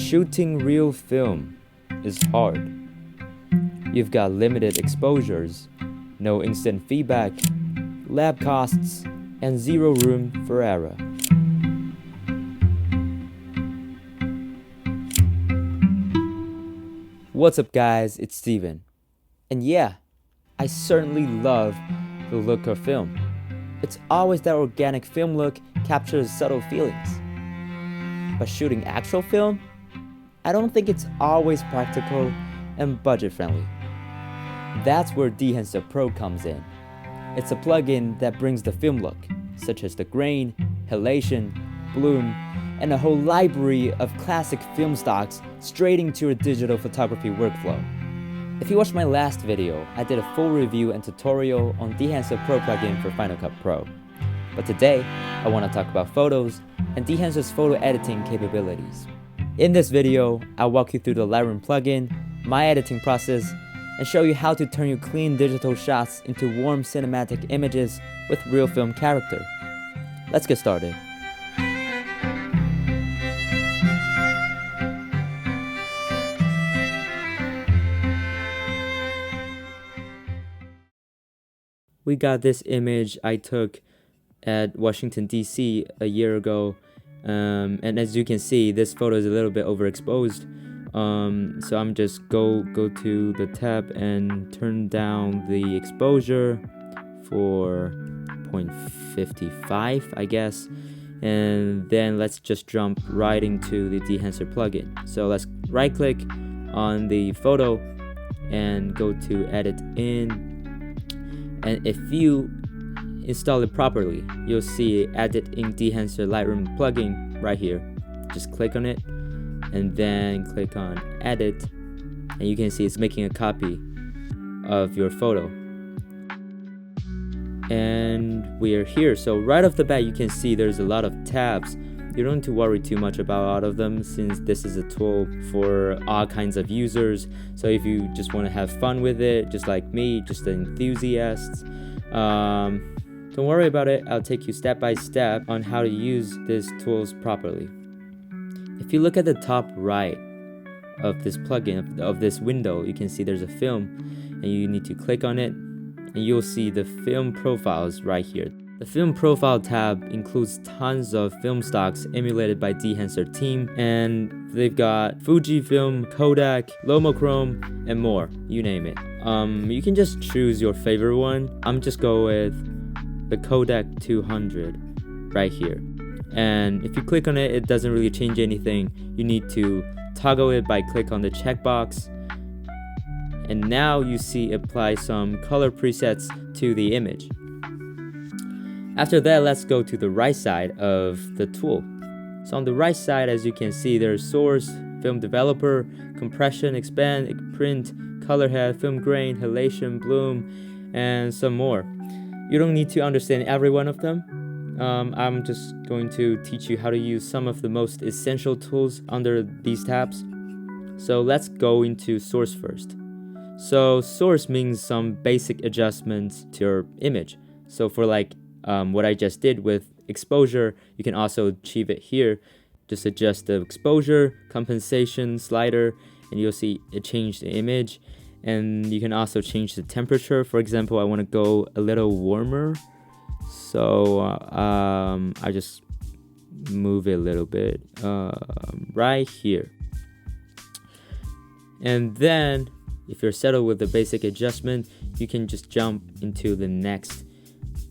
Shooting real film is hard. You've got limited exposures, no instant feedback, lab costs, and zero room for error. What's up guys, it's Steven. And yeah, I certainly love the look of film. It's always that organic film look captures subtle feelings. But shooting actual film? I don't think it's always practical and budget friendly. That's where Dehancer Pro comes in. It's a plugin that brings the film look, such as the grain, halation, bloom, and a whole library of classic film stocks straight into your digital photography workflow. If you watched my last video, I did a full review and tutorial on Dehancer Pro plugin for Final Cut Pro. But today, I want to talk about photos and Dehancer's photo editing capabilities. In this video, I'll walk you through the Lightroom plugin, my editing process, and show you how to turn your clean digital shots into warm cinematic images with real film character. Let's get started. We got this image I took at Washington DC a year ago, and as you can see, this photo is a little bit overexposed. So I'm just go to the tab and turn down the exposure for 0.55, I guess, and then let's just jump right into the Dehancer plugin. So let's right click on the photo and go to edit in, and if you install it properly, you'll see edit in Dehancer Lightroom plugin right here. Just click on it and then click on edit, and you can see it's making a copy of your photo. And we are here. So right off the bat, you can see there's a lot of tabs. You don't need to worry too much about all of them, since this is a tool for all kinds of users. So if you just want to have fun with it, just like me, just the enthusiasts, don't worry about it. I'll take you step by step on how to use these tools properly. If you look at the top right of this plugin, of this window, you can see there's a film, and you need to click on it, and you'll see the film profiles right here. The film profile tab includes tons of film stocks emulated by Dehancer team, and they've got Fujifilm, Kodak, Lomochrome, and more, you name it. You can just choose your favorite one. I'm just go with the Kodak 200 right here. And if you click on it, it doesn't really change anything. You need to toggle it by click on the checkbox. And now you see apply some color presets to the image. After that, let's go to the right side of the tool. So on the right side, as you can see, there's source, film developer, compression, expand, print, color head, film grain, halation, bloom, and some more. You don't need to understand every one of them. I'm just going to teach you how to use some of the most essential tools under these tabs. So let's go into source first. So source means some basic adjustments to your image. So for like what I just did with exposure, you can also achieve it here. Just adjust the exposure, compensation slider, and you'll see it changed the image. And you can also change the temperature. For example, I want to go a little warmer, so I just move it a little bit right here. And then if you're settled with the basic adjustment, you can just jump into the next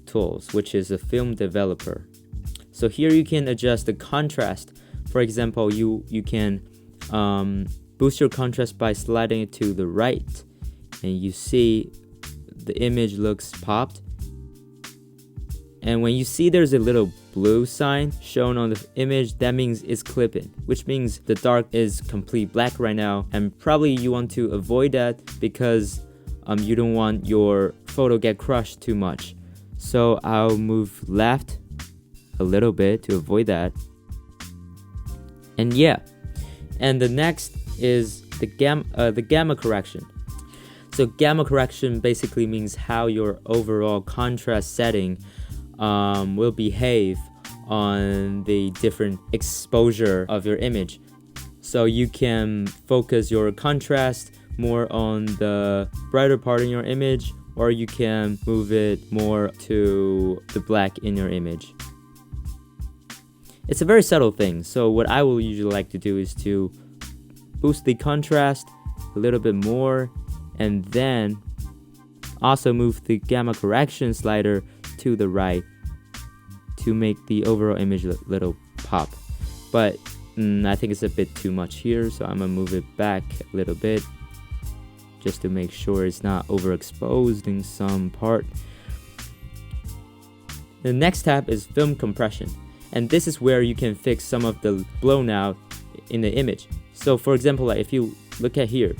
tools, which is a film developer. So here you can adjust the contrast. For example, you can boost your contrast by sliding it to the right, and you see the image looks popped. And when you see there's a little blue sign shown on the image, that means it's clipping, which means the dark is complete black right now, and probably you want to avoid that because you don't want your photo get crushed too much. So I'll move left a little bit to avoid that. And yeah, and the next is the gamma correction. So gamma correction basically means how your overall contrast setting will behave on the different exposure of your image. So you can focus your contrast more on the brighter part in your image, or you can move it more to the black in your image. It's a very subtle thing, so what I will usually like to do is to boost the contrast a little bit more, and then also move the gamma correction slider to the right to make the overall image a little pop. But I think it's a bit too much here, so I'm gonna move it back a little bit just to make sure it's not overexposed in some part. The next tab is film compression, and this is where you can fix some of the blown out in the image. So for example, like if you look at here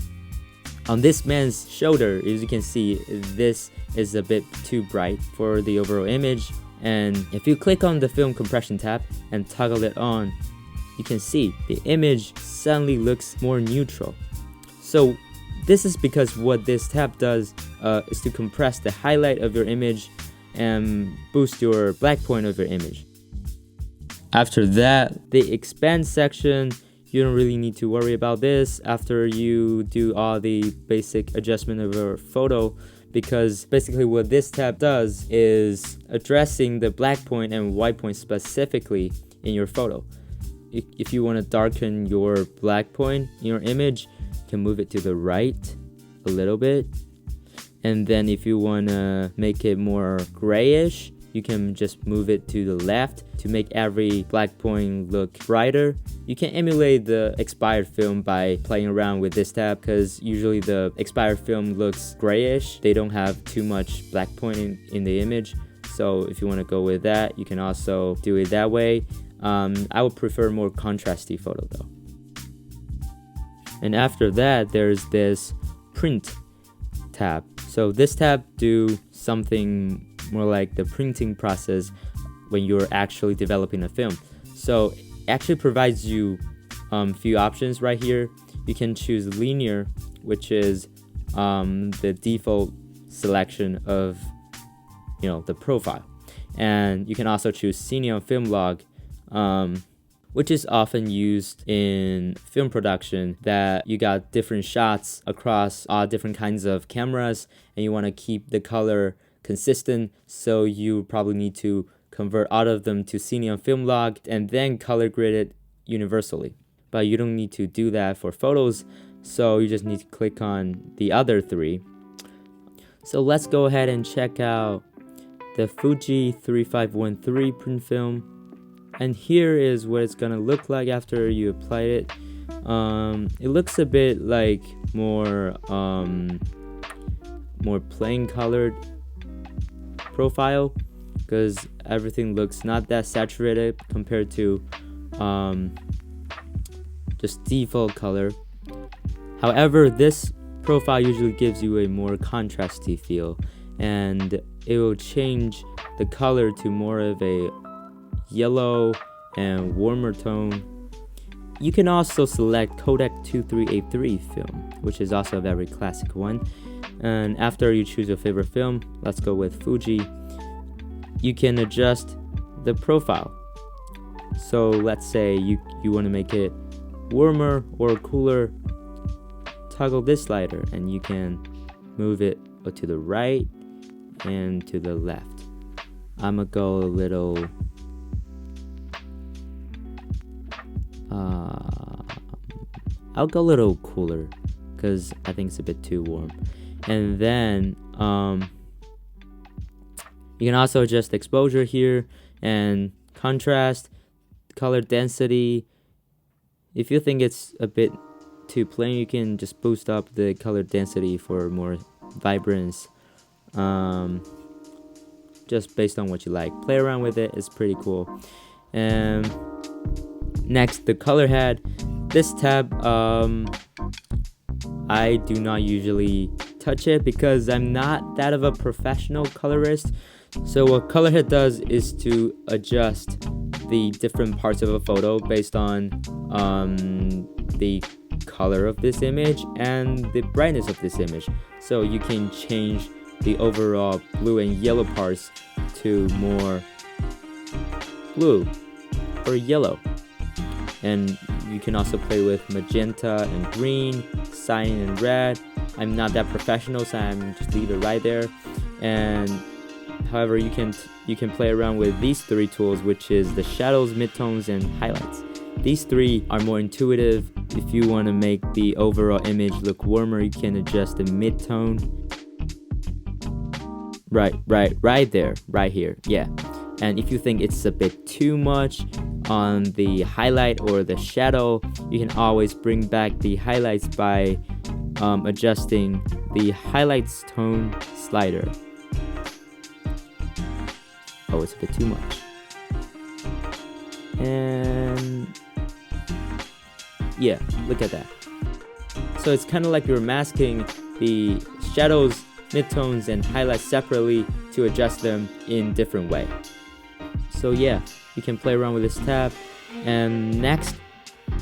on this man's shoulder, as you can see, this is a bit too bright for the overall image, and if you click on the film compression tab and toggle it on, you can see the image suddenly looks more neutral. So this is because what this tab does is to compress the highlight of your image and boost your black point of your image. After that, the expand section, you don't really need to worry about this after you do all the basic adjustment of your photo, because basically what this tab does is addressing the black point and white point specifically in your photo. If you want to darken your black point in your image, you can move it to the right a little bit, and then if you want to make it more grayish, you can just move it to the left to make every black point look brighter. You can emulate the expired film by playing around with this tab, because usually the expired film looks grayish. They don't have too much black point in the image, so if you want to go with that, you can also do it that way. I would prefer more contrasty photo though. And after that, there's this print tab. So this tab do something more like the printing process when you're actually developing a film. So it actually provides you few options right here. You can choose linear, which is the default selection of the profile, and you can also choose scene on film log, which is often used in film production, that you got different shots across all different kinds of cameras and you want to keep the color consistent, so you probably need to convert all of them to scene on film log and then color grade it universally. But you don't need to do that for photos, so you just need to click on the other three. So let's go ahead and check out the Fuji 3513 print film. And here is what it's gonna look like after you apply it. It looks a bit like more plain colored profile, because everything looks not that saturated compared to just default color. However, this profile usually gives you a more contrasty feel, and it will change the color to more of a yellow and warmer tone. You can also select Kodak 2383 film, which is also a very classic one. And after you choose your favorite film, let's go with Fuji, you can adjust the profile. So let's say you want to make it warmer or cooler, toggle this slider and you can move it to the right and to the left. I'm gonna go a little I'll go a little cooler because I think it's a bit too warm. And then you can also adjust exposure here and contrast, color density. If you think it's a bit too plain, you can just boost up the color density for more vibrance, just based on what you like. Play around with it, it's pretty cool. And next, the color head. This tab, I do not usually touch it because I'm not that of a professional colorist. So what color head does is to adjust the different parts of a photo based on the color of this image and the brightness of this image. So you can change the overall blue and yellow parts to more blue or yellow, and You can also play with magenta and green, cyan and red. I'm not that professional, so I'm just leave it right there. And however, you can play around with these three tools, which is the shadows, midtones, and highlights. These three are more intuitive. If you want to make the overall image look warmer, you can adjust the midtone. Right there, right here, yeah. And if you think it's a bit too much on the highlight or the shadow, you can always bring back the highlights by adjusting the highlights tone slider. Oh, it's a bit too much. And yeah, look at that. So it's kind of like you're masking the shadows, midtones, and highlights separately to adjust them in different way. So yeah, you can play around with this tab. And next,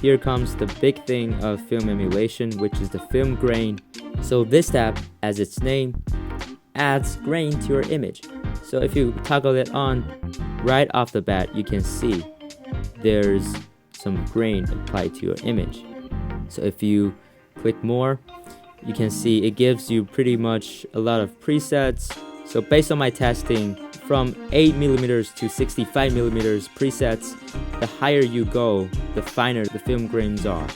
here comes the big thing of film emulation, which is the film grain. So this tab, as its name, adds grain to your image. So if you toggle it on, right off the bat, you can see there's some grain applied to your image. So if you click more, you can see it gives you pretty much a lot of presets. So based on my testing, from 8mm to 65mm presets, the higher you go, the finer the film grains are.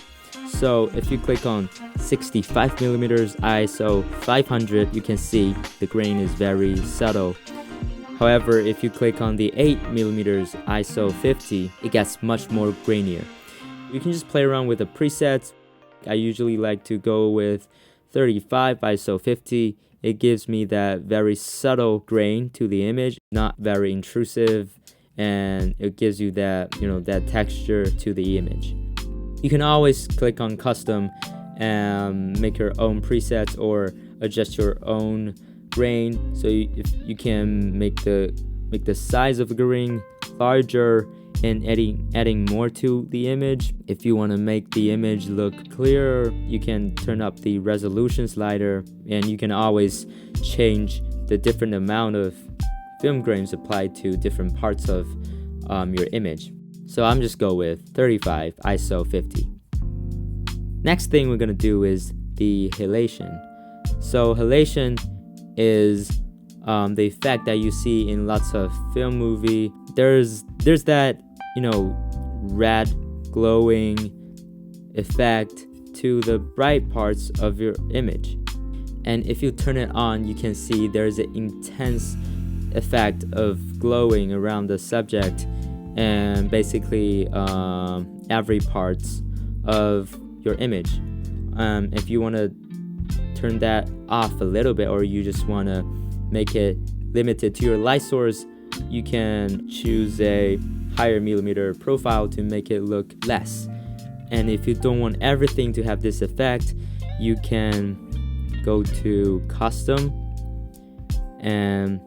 So if you click on 65mm ISO 500, you can see the grain is very subtle. However, if you click on the 8mm ISO 50, it gets much more grainier. You can just play around with the presets. I usually like to go with 35 ISO 50. It gives me that very subtle grain to the image, not very intrusive, and it gives you that, that texture to the image. You can always click on custom and make your own presets or adjust your own grain. So if you can make the size of the grain larger and adding more to the image. If you want to make the image look clearer, you can turn up the resolution slider, and you can always change the different amount of film grains applied to different parts of your image. So I'm just go with 35 ISO 50. Next thing we're gonna do is the halation. So halation is the effect that you see in lots of film movie. There's that red glowing effect to the bright parts of your image, and if you turn it on, you can see there's an intense effect of glowing around the subject and basically every parts of your image. If you want to turn that off a little bit, or you just want to make it limited to your light source, you can choose a higher millimeter profile to make it look less. And if you don't want everything to have this effect, you can go to custom and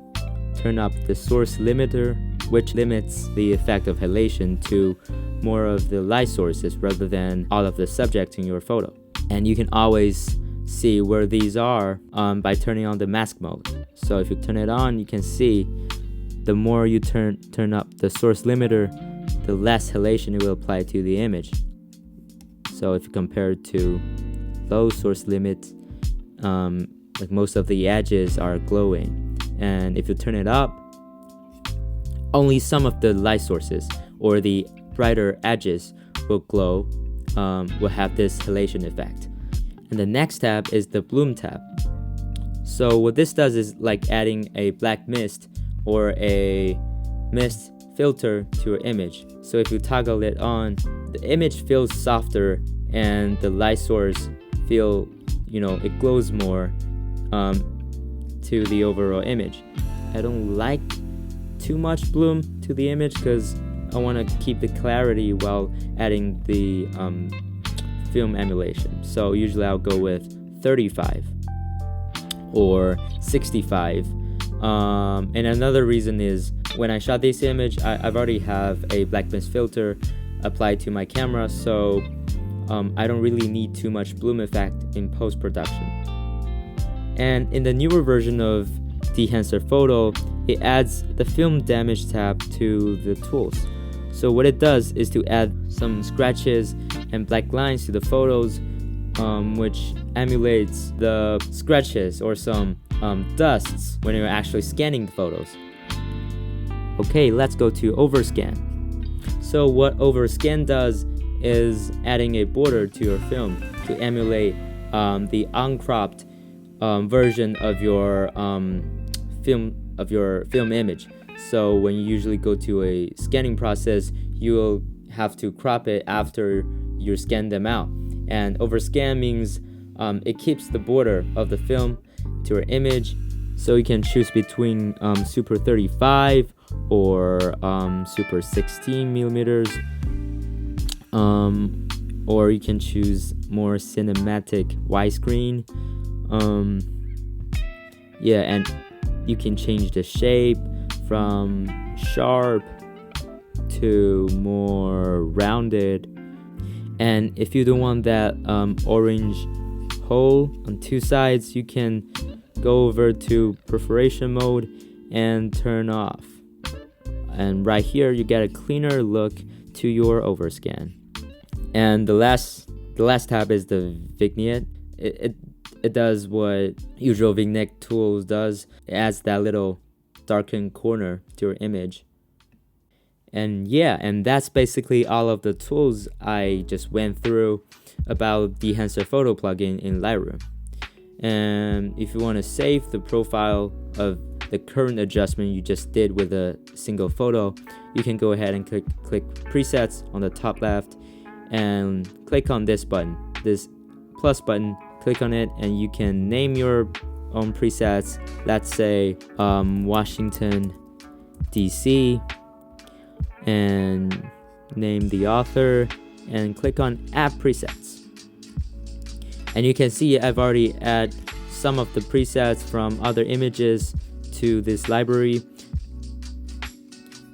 turn up the source limiter, which limits the effect of halation to more of the light sources rather than all of the subjects in your photo. And you can always see where these are by turning on the mask mode. So if you turn it on, you can see the more you turn up the source limiter, the less halation it will apply to the image. So if you compare it to low source limit, like most of the edges are glowing. And if you turn it up, only some of the light sources or the brighter edges will glow, will have this halation effect. And the next tab is the bloom tab. So what this does is like adding a black mist or a mist filter to your image. So if you toggle it on, the image feels softer and the light source feel, it glows more to the overall image. I don't like too much bloom to the image because I want to keep the clarity while adding the film emulation. So usually I'll go with 35 or 65. And another reason is when I shot this image, I've already have a black mist filter applied to my camera, so I don't really need too much bloom effect in post-production. And in the newer version of Dehancer Photo, it adds the film damage tab to the tools. So what it does is to add some scratches and black lines to the photos, which emulates the scratches or some dusts when you're actually scanning the photos. Okay, let's go to overscan. So what overscan does is adding a border to your film to emulate the uncropped version of your film image. So when you usually go to a scanning process, you will have to crop it after you scan them out. And overscan means it keeps the border of the film to your image. So you can choose between Super 35 or Super 16 millimeters, or you can choose more cinematic widescreen. Yeah, and you can change the shape from sharp to more rounded. And if you don't want that orange hole on two sides, you can go over to perforation mode and turn off. And right here you get a cleaner look to your overscan. And the last tab is the vignette. It does what usual vignette tools does. It adds that little darkened corner to your image. And yeah, and that's basically all of the tools I just went through about Dehancer Photo plugin in Lightroom. And if you want to save the profile of the current adjustment you just did with a single photo, you can go ahead and click presets on the top left and click on this button, this plus button. Click on it and you can name your own presets. Let's say Washington DC, and name the author and click on add presets. And you can see I've already added some of the presets from other images to this library.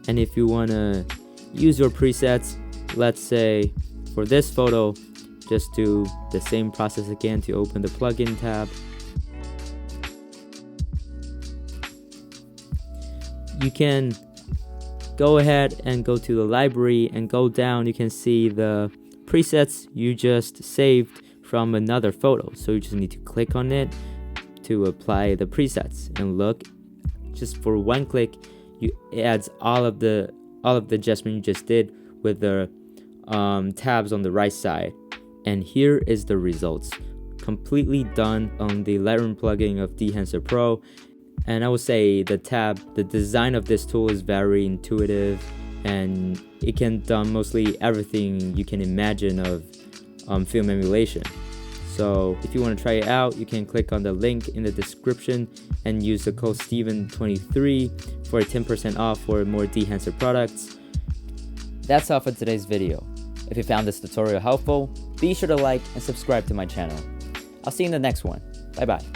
And if you want to use your presets, let's say for this photo, just do the same process again to open the plugin tab. You can go ahead and go to the library and go down. You can see the presets you just saved from another photo. So you just need to click on it to apply the presets, and look, just for one click, it adds all of the adjustment you just did with the tabs on the right side. And here is the results, completely done on the Lightroom plugin of Dehancer Pro. And I would say the design of this tool is very intuitive, and it can do mostly everything you can imagine of film emulation. So if you want to try it out, you can click on the link in the description and use the code Steven23 for a 10% off for more Dehancer products. That's all for today's video. If you found this tutorial helpful, be sure to like and subscribe to my channel. I'll see you in the next one. Bye bye.